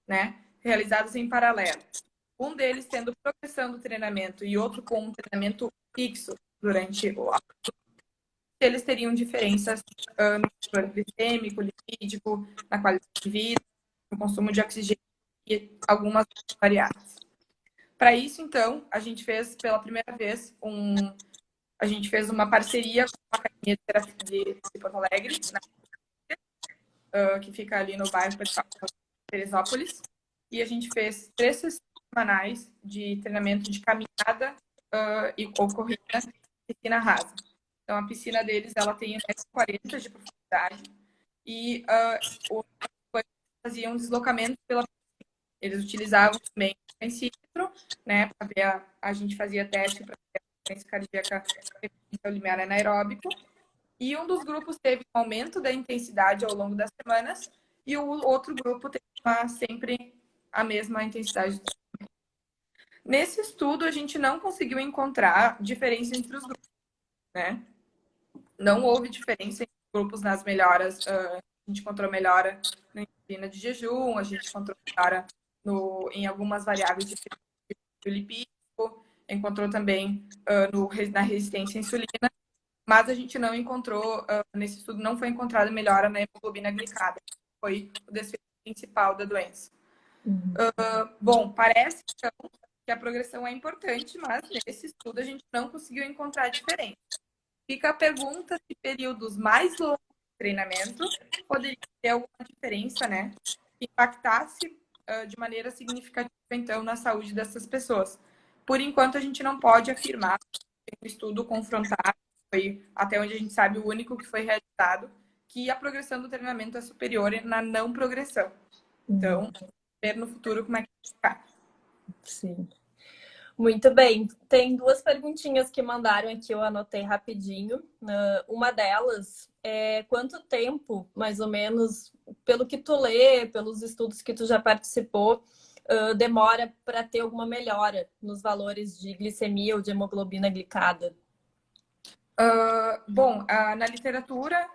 né, realizados em paralelo, um deles tendo progressão do treinamento e outro com um treinamento fixo durante o aula, eles teriam diferenças no controle glicêmico, lipídico, na qualidade de vida, no consumo de oxigênio e algumas variáveis. Para isso, então, a gente fez pela primeira vez uma parceria com a Academia de Terapia de Porto Alegre, que fica ali no bairro Teresópolis, e a gente fez 3 sessões semanais de treinamento de caminhada ou corrida em piscina rasa. Então, a piscina deles ela tem 1,40 m de profundidade e faziam deslocamento pela piscina. Eles utilizavam também o densímetro, né, para ver a gente fazia teste para ver a frequência cardíaca o limiar anaeróbico. E um dos grupos teve um aumento da intensidade ao longo das semanas e o outro grupo teve sempre a mesma intensidade. Nesse estudo, a gente não conseguiu encontrar diferença entre os grupos, né? Não houve diferença entre os grupos nas melhoras. A gente encontrou melhora na insulina de jejum, a gente encontrou melhora em algumas variáveis de lipídico, encontrou também na resistência à insulina, mas a gente não encontrou, nesse estudo não foi encontrada melhora na hemoglobina glicada, que foi o desfecho principal da doença. Bom, parece então, que a progressão é importante, mas nesse estudo a gente não conseguiu encontrar diferença. Fica a pergunta se períodos mais longos de treinamento poderiam ter alguma diferença, né? Que impactasse de maneira significativa, então, na saúde dessas pessoas. Por enquanto, a gente não pode afirmar que o estudo confrontar, foi, até onde a gente sabe, o único que foi realizado, que a progressão do treinamento é superior na não progressão. Então, ver no futuro como é que vai ficar. Sim. Muito bem. Tem 2 perguntinhas que mandaram aqui, eu anotei rapidinho. Uma delas é quanto tempo, mais ou menos, pelo que tu lê, pelos estudos que tu já participou, demora para ter alguma melhora nos valores de glicemia ou de hemoglobina glicada? Bom, na literatura,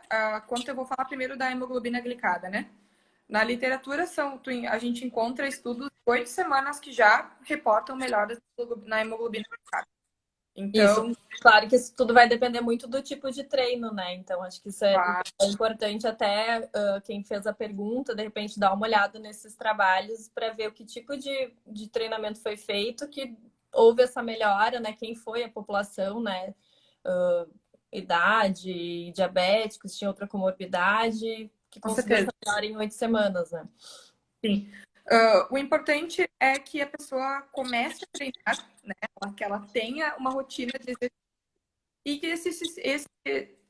eu vou falar primeiro da hemoglobina glicada, né? Na literatura, a gente encontra estudos de 8 semanas que já reportam melhoras na hemoglobina glicada. Então, isso. Claro que isso tudo vai depender muito do tipo de treino, né? Então, acho que isso é importante até quem fez a pergunta, de repente, dar uma olhada nesses trabalhos para ver o que tipo de treinamento foi feito, que houve essa melhora, né? Quem foi a população, né? Idade, diabéticos, tinha outra comorbidade, que conseguiu essa melhora em 8 semanas, né? Sim. O importante é que a pessoa comece a treinar, né? Que ela tenha uma rotina de exercício e que esse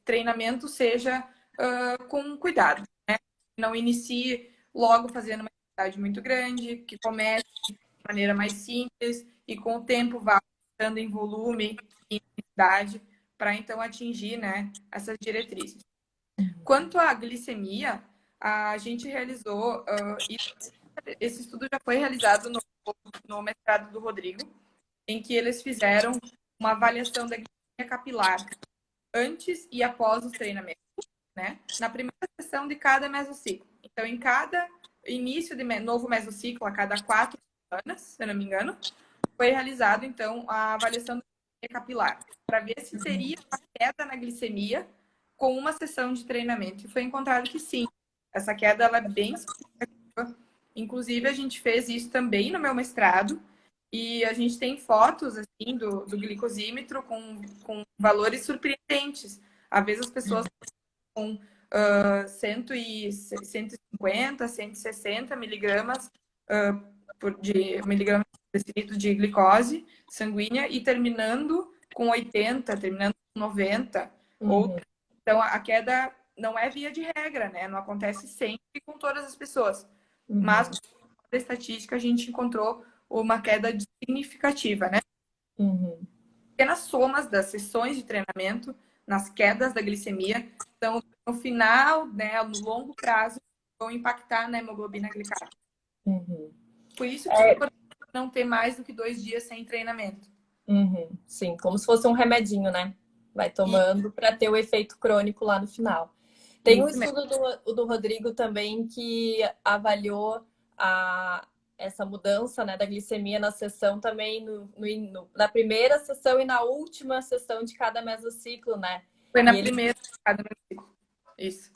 treinamento seja com cuidado, né? Não inicie logo fazendo uma atividade muito grande, que comece de maneira mais simples e com o tempo vá aumentando em volume e intensidade para então atingir, né, essas diretrizes. Quanto à glicemia, a gente realizou esse estudo já foi realizado no mestrado do Rodrigo, em que eles fizeram uma avaliação da glicemia capilar antes e após os treinamentos, né? Na primeira sessão de cada mesociclo. Então, em cada início de novo mesociclo, a cada 4 semanas, se eu não me engano, foi realizado, então, a avaliação da glicemia capilar, para ver se teria uma queda na glicemia com uma sessão de treinamento. E foi encontrado que sim, essa queda ela é bem significativa. Inclusive, a gente fez isso também no meu mestrado, e a gente tem fotos assim, do glicosímetro com valores surpreendentes. Às vezes as pessoas com 150, 160 miligramas de miligramas de glicose sanguínea e terminando com 80, terminando com 90. Então, a queda não é via de regra, né? Não acontece sempre com todas as pessoas. Mas, na estatística, a gente encontrou uma queda significativa, né? Pequenas somas das sessões de treinamento nas quedas da glicemia Então, no final, né, no longo prazo, vão impactar na hemoglobina glicada. Uhum. Por isso que é importante não ter mais do que 2 dias sem treinamento. Uhum. Sim, como se fosse um remedinho, né? Vai tomando para ter o efeito crônico lá no final. Tem um Isso mesmo. estudo do Rodrigo também que avaliou essa mudança, né, da glicemia na sessão também na primeira sessão e na última sessão de cada mesociclo, né? Foi E na ele, primeira cada ciclo. Isso.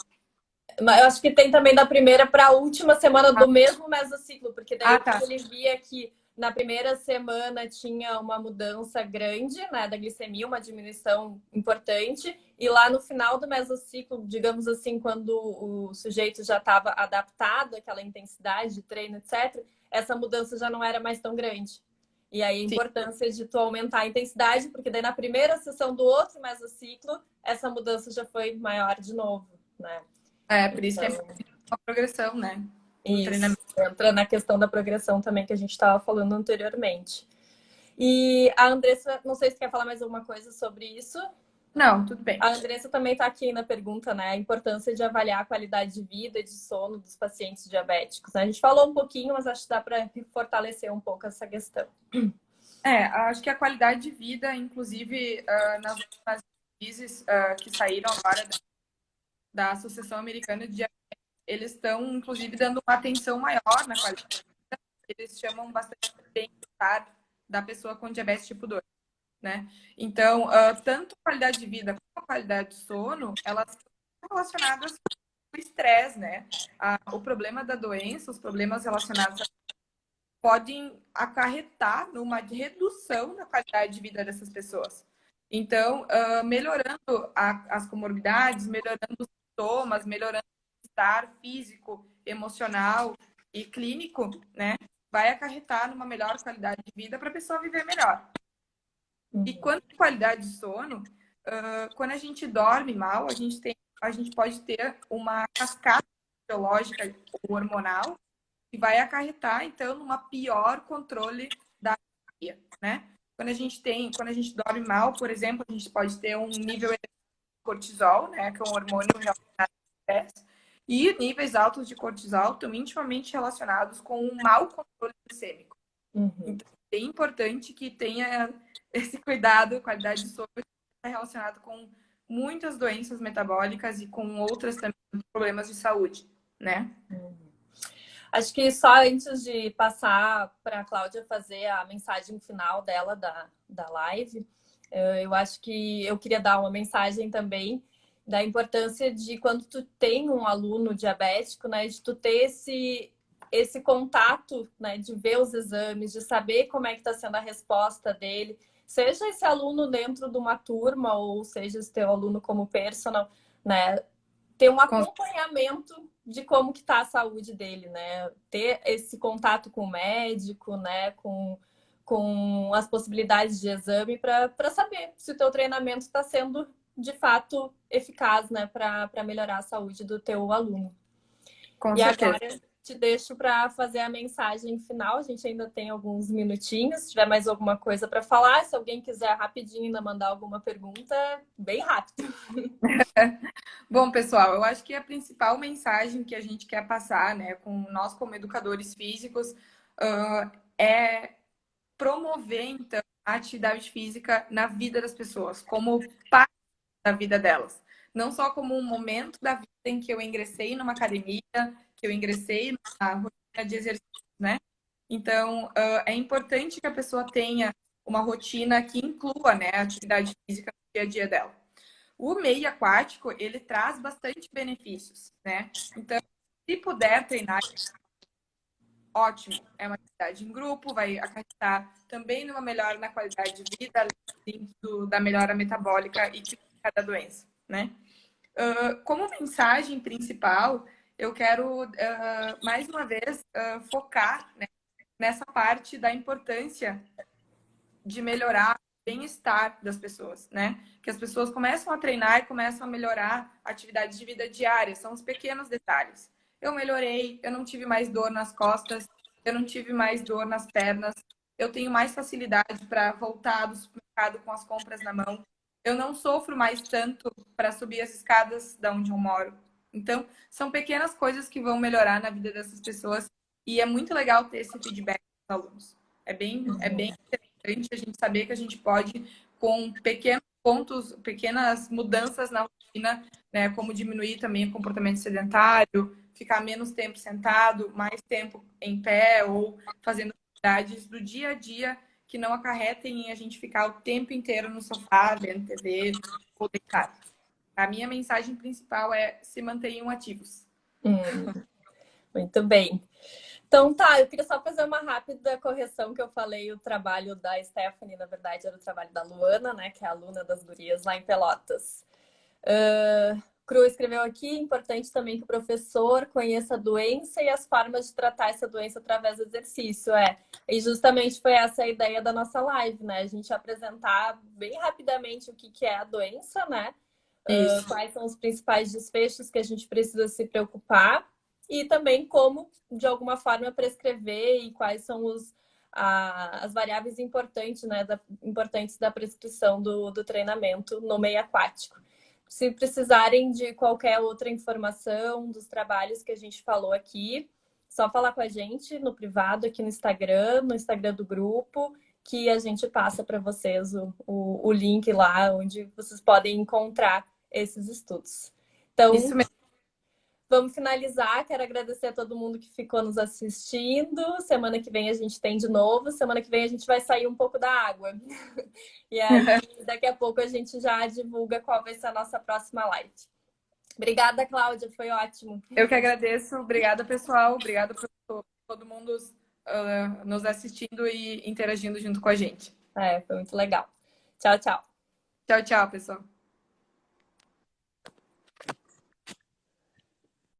mas eu acho que tem também da primeira para a última semana do mesmo mesociclo, porque daí Tá. ele via que na primeira semana tinha uma mudança grande, né, da glicemia, uma diminuição importante, e lá no final do mesociclo, digamos assim, quando o sujeito já estava adaptado àquela intensidade de treino, etc., essa mudança já não era mais tão grande. E aí a Sim. importância de tu aumentar a intensidade, porque daí na primeira sessão do outro mesociclo, essa mudança já foi maior de novo, né? Por isso que é Então, uma progressão, né? No isso, treinamento. entra na questão da progressão também que a gente estava falando anteriormente. E a Andressa, não sei se quer falar mais alguma coisa sobre isso. Não, tudo bem. A Andressa também está aqui na pergunta, né? A importância de avaliar a qualidade de vida e de sono dos pacientes diabéticos. A gente falou um pouquinho, mas acho que dá para fortalecer um pouco essa questão. Acho que a qualidade de vida, inclusive nas últimas crises que saíram agora da Associação Americana de Diabetes, eles estão, inclusive, dando uma atenção maior na qualidade. Eles chamam bastante bem-estar da pessoa com diabetes tipo 2, né? Então, tanto a qualidade de vida como a qualidade de sono, elas estão relacionadas com o estresse, né? O problema da doença, os problemas relacionados podem acarretar numa redução da qualidade de vida dessas pessoas. Então, melhorando as comorbidades, melhorando os sintomas, melhorando o estar físico, emocional e clínico, né? Vai acarretar numa melhor qualidade de vida para a pessoa viver melhor. E quanto à qualidade de sono, quando a gente dorme mal, a gente pode ter uma cascata biológica ou hormonal que vai acarretar, então, numa pior controle da anemia, né? Quando a gente dorme mal, por exemplo, a gente pode ter um nível de cortisol, né, que é um hormônio relacionado ao estresse, e níveis altos de cortisol estão intimamente relacionados com um mau controle glicêmico. Então, é importante que tenha esse cuidado, qualidade de sono está relacionado com muitas doenças metabólicas e com outras também problemas de saúde, né? Acho que só antes de passar para a Cláudia fazer a mensagem final dela da live, eu acho que eu queria dar uma mensagem também da importância de quando tu tem um aluno diabético, né, de tu ter esse contato, né, de ver os exames, de saber como é que está sendo a resposta dele, seja esse aluno dentro de uma turma ou seja esse teu aluno como personal, né, ter um acompanhamento de como que está a saúde dele, né? Ter esse contato com o médico, né? Com as possibilidades de exame para saber se o teu treinamento está sendo de fato eficaz, né? Para melhorar a saúde do teu aluno. Com E certeza. agora te deixo para fazer a mensagem final. A gente ainda tem alguns minutinhos. Se tiver mais alguma coisa para falar, se alguém quiser rapidinho ainda mandar alguma pergunta, bem rápido. Bom, pessoal, eu acho que a principal mensagem que a gente quer passar, né, com nós como educadores físicos, é promover, então, a atividade física na vida das pessoas, como parte da vida delas. Não só como um momento da vida em que eu ingressei numa academia, que eu ingressei numa rotina de exercício, né? Então, é importante que a pessoa tenha uma rotina que inclua, né, a atividade física no dia a dia dela. O meio aquático, ele traz bastante benefícios, né? Então, se puder treinar, ótimo. É uma atividade em grupo, vai acarretar também numa melhora na qualidade de vida, além da melhora metabólica e clínica da doença, né? Como mensagem principal, eu quero, mais uma vez, focar, né, nessa parte da importância de melhorar o bem-estar das pessoas, né? Que as pessoas começam a treinar e começam a melhorar a atividade de vida diária, são os pequenos detalhes. Eu melhorei, eu não tive mais dor nas costas, eu não tive mais dor nas pernas, eu tenho mais facilidade para voltar do supermercado com as compras na mão, eu não sofro mais tanto para subir as escadas da onde eu moro. Então, são pequenas coisas que vão melhorar na vida dessas pessoas e é muito legal ter esse feedback dos alunos. É bem interessante a gente saber que a gente pode, com pequenos pontos, pequenas mudanças na rotina, né, como diminuir também o comportamento sedentário, ficar menos tempo sentado, mais tempo em pé ou fazendo atividades do dia a dia que não acarretem em a gente ficar o tempo inteiro no sofá, vendo TV ou deitado. A minha mensagem principal é se mantenham ativos. Muito bem. Então tá, eu queria só fazer uma rápida correção que eu falei, o trabalho da Stephanie, na verdade, era o trabalho da Luana, né, que é a aluna das gurias lá em Pelotas. Cru escreveu aqui, importante também que o professor conheça a doença e as formas de tratar essa doença através do exercício. E justamente foi essa a ideia da nossa live, né? A gente apresentar bem rapidamente o que é a doença, né? Quais são os principais desfechos que a gente precisa se preocupar e também como, de alguma forma, prescrever e quais são as variáveis importantes, né, importantes da prescrição do treinamento no meio aquático. Se precisarem de qualquer outra informação dos trabalhos que a gente falou aqui, só falar com a gente no privado, aqui no Instagram do grupo, que a gente passa para vocês o link lá onde vocês podem encontrar esses estudos. Então, isso mesmo. Vamos finalizar. Quero agradecer a todo mundo que ficou nos assistindo. Semana que vem a gente tem de novo. Semana que vem a gente vai sair um pouco da água. E aí, daqui a pouco a gente já divulga qual vai ser a nossa próxima live. Obrigada, Cláudia. Foi ótimo. Eu que agradeço. Obrigada, pessoal. Obrigada por todo mundo nos assistindo e interagindo junto com a gente. Foi muito legal. Tchau, tchau. Tchau, tchau, pessoal.